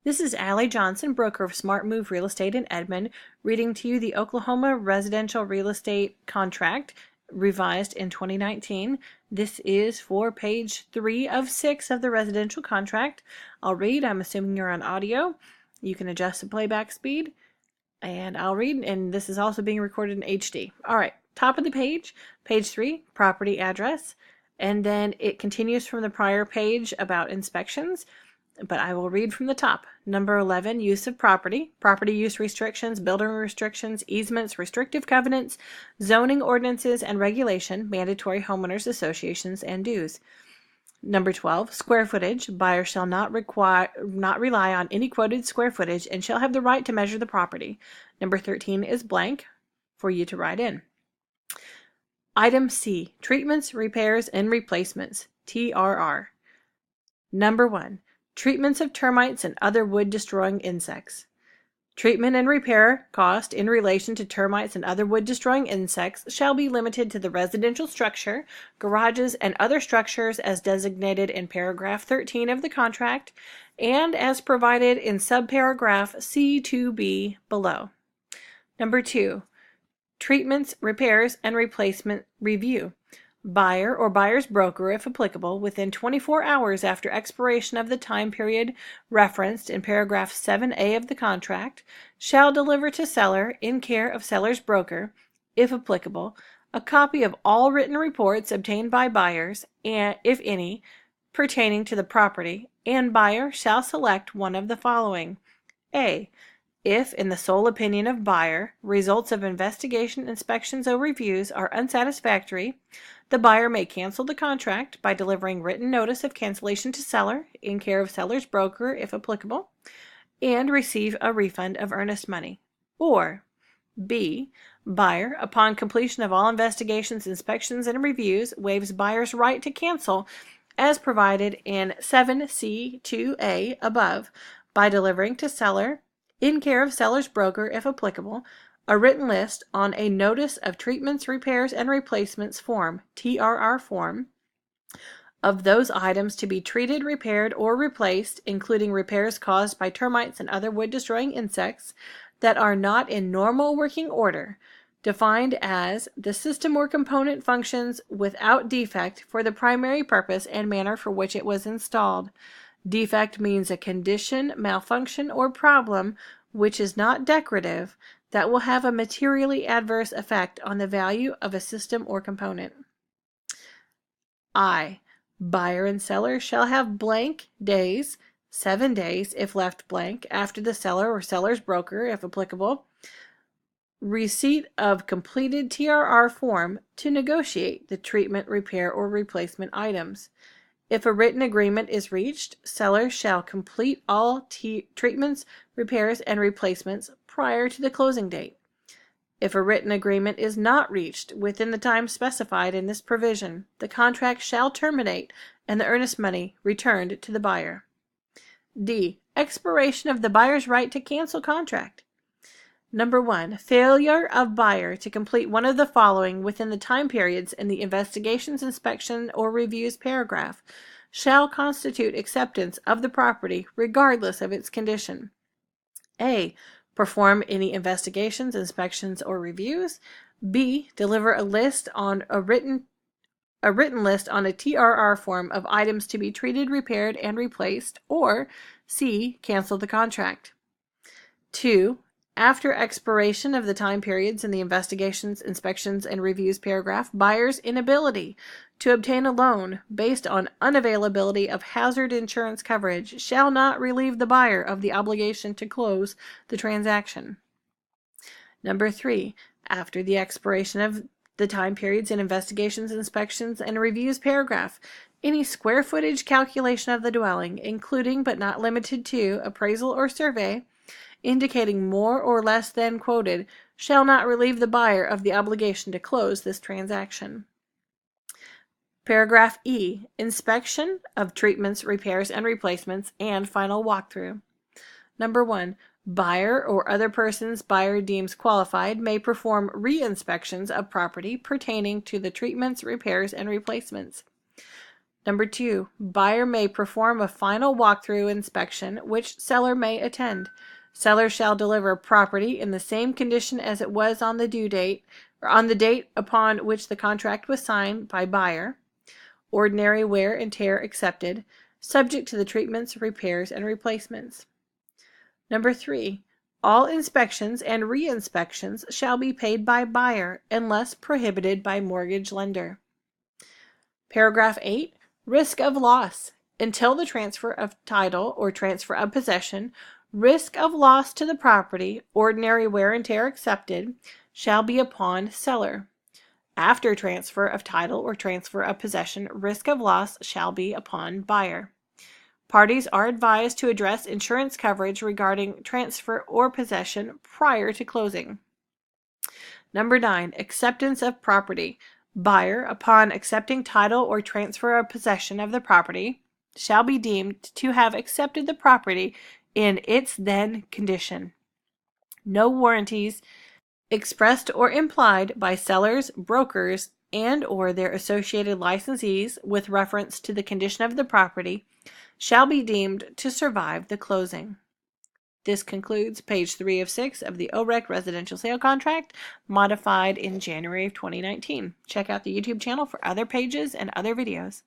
This is Allie Johnson, broker of Smart Move Real Estate in Edmond, reading to you the Oklahoma Residential Real Estate Contract, revised in 2019. This is for page 3 of 6 of the residential contract. I'll read. I'm assuming you're on audio. You can adjust the playback speed, and I'll read, and this is also being recorded in HD. All right, top of the page, page 3, property address, and then it continues from the prior page about inspections. But I will read from the top. Number 11, use of property, property use restrictions, building restrictions, easements, restrictive covenants, zoning ordinances and regulation, mandatory homeowners associations, and dues. Number 12, square footage. Buyer shall not rely on any quoted square footage and shall have the right to measure the property. Number 13 is blank for you to write in. Item C, treatments, repairs, and replacements, TRR. Number 1, treatments of termites and other wood-destroying insects. Treatment and repair cost in relation to termites and other wood-destroying insects shall be limited to the residential structure, garages, and other structures as designated in paragraph 13 of the contract and as provided in subparagraph C2B below. Number 2, treatments, repairs, and replacement review. Buyer or buyer's broker, if applicable, within 24 hours after expiration of the time period referenced in paragraph 7A of the contract, shall deliver to seller, in care of seller's broker, if applicable, a copy of all written reports obtained by buyers, and, if any, pertaining to the property, and buyer shall select one of the following. A. If, in the sole opinion of buyer, results of investigation, inspections, or reviews are unsatisfactory, the buyer may cancel the contract by delivering written notice of cancellation to seller, in care of seller's broker if applicable, and receive a refund of earnest money. Or B. Buyer, upon completion of all investigations, inspections, and reviews, waives buyer's right to cancel as provided in 7C2A above by delivering to seller, in care of seller's broker if applicable, a written list on a notice of treatments, repairs, and replacements form, TRR form, of those items to be treated, repaired, or replaced, including repairs caused by termites and other wood-destroying insects that are not in normal working order, defined as the system or component functions without defect for the primary purpose and manner for which it was installed. Defect means a condition, malfunction, or problem which is not decorative that will have a materially adverse effect on the value of a system or component. I. Buyer and seller shall have blank days, 7 days if left blank, after the seller or seller's broker, if applicable, receipt of completed TRR form to negotiate the treatment, repair, or replacement items. If a written agreement is reached, seller shall complete all treatments, repairs, and replacements prior to the closing date. If a written agreement is not reached within the time specified in this provision, the contract shall terminate and the earnest money returned to the buyer. D. Expiration of the buyer's right to cancel contract. Number 1, failure of buyer to complete one of the following within the time periods in the investigations, inspection, or reviews paragraph shall constitute acceptance of the property regardless of its condition. A. Perform any investigations, inspections, or reviews. B. Deliver a list on a written list on a TRR form of items to be treated, repaired, and replaced. Or C. Cancel the contract. 2. After expiration of the time periods in the investigations, inspections, and reviews paragraph, buyer's inability to obtain a loan based on unavailability of hazard insurance coverage shall not relieve the buyer of the obligation to close the transaction. Number 3, after the expiration of the time periods in investigations, inspections, and reviews paragraph, any square footage calculation of the dwelling, including but not limited to appraisal or survey, indicating more or less than quoted, shall not relieve the buyer of the obligation to close this transaction. Paragraph E. Inspection of treatments, repairs, and replacements, and final walkthrough. Number 1. Buyer or other persons buyer deems qualified may perform re-inspections of property pertaining to the treatments, repairs, and replacements. Number 2, buyer may perform a final walkthrough inspection which seller may attend. Seller shall deliver property in the same condition as it was on the due date or on the date upon which the contract was signed by buyer. Ordinary wear and tear accepted, subject to the treatments, repairs, and replacements. Number 3, all inspections and re-inspections shall be paid by buyer unless prohibited by mortgage lender. Paragraph 8, risk of loss. Until the transfer of title or transfer of possession, risk of loss to the property, ordinary wear and tear accepted, shall be upon seller. After transfer of title or transfer of possession, risk of loss shall be upon buyer. Parties are advised to address insurance coverage regarding transfer or possession prior to closing. Number 9, acceptance of property. Buyer, upon accepting title or transfer of possession of the property, shall be deemed to have accepted the property in its then condition. No warranties expressed or implied by sellers, brokers, and or their associated licensees with reference to the condition of the property shall be deemed to survive the closing. This concludes page 3 of 6 of the OREC residential sale contract, modified in January of 2019. Check out the YouTube channel for other pages and other videos.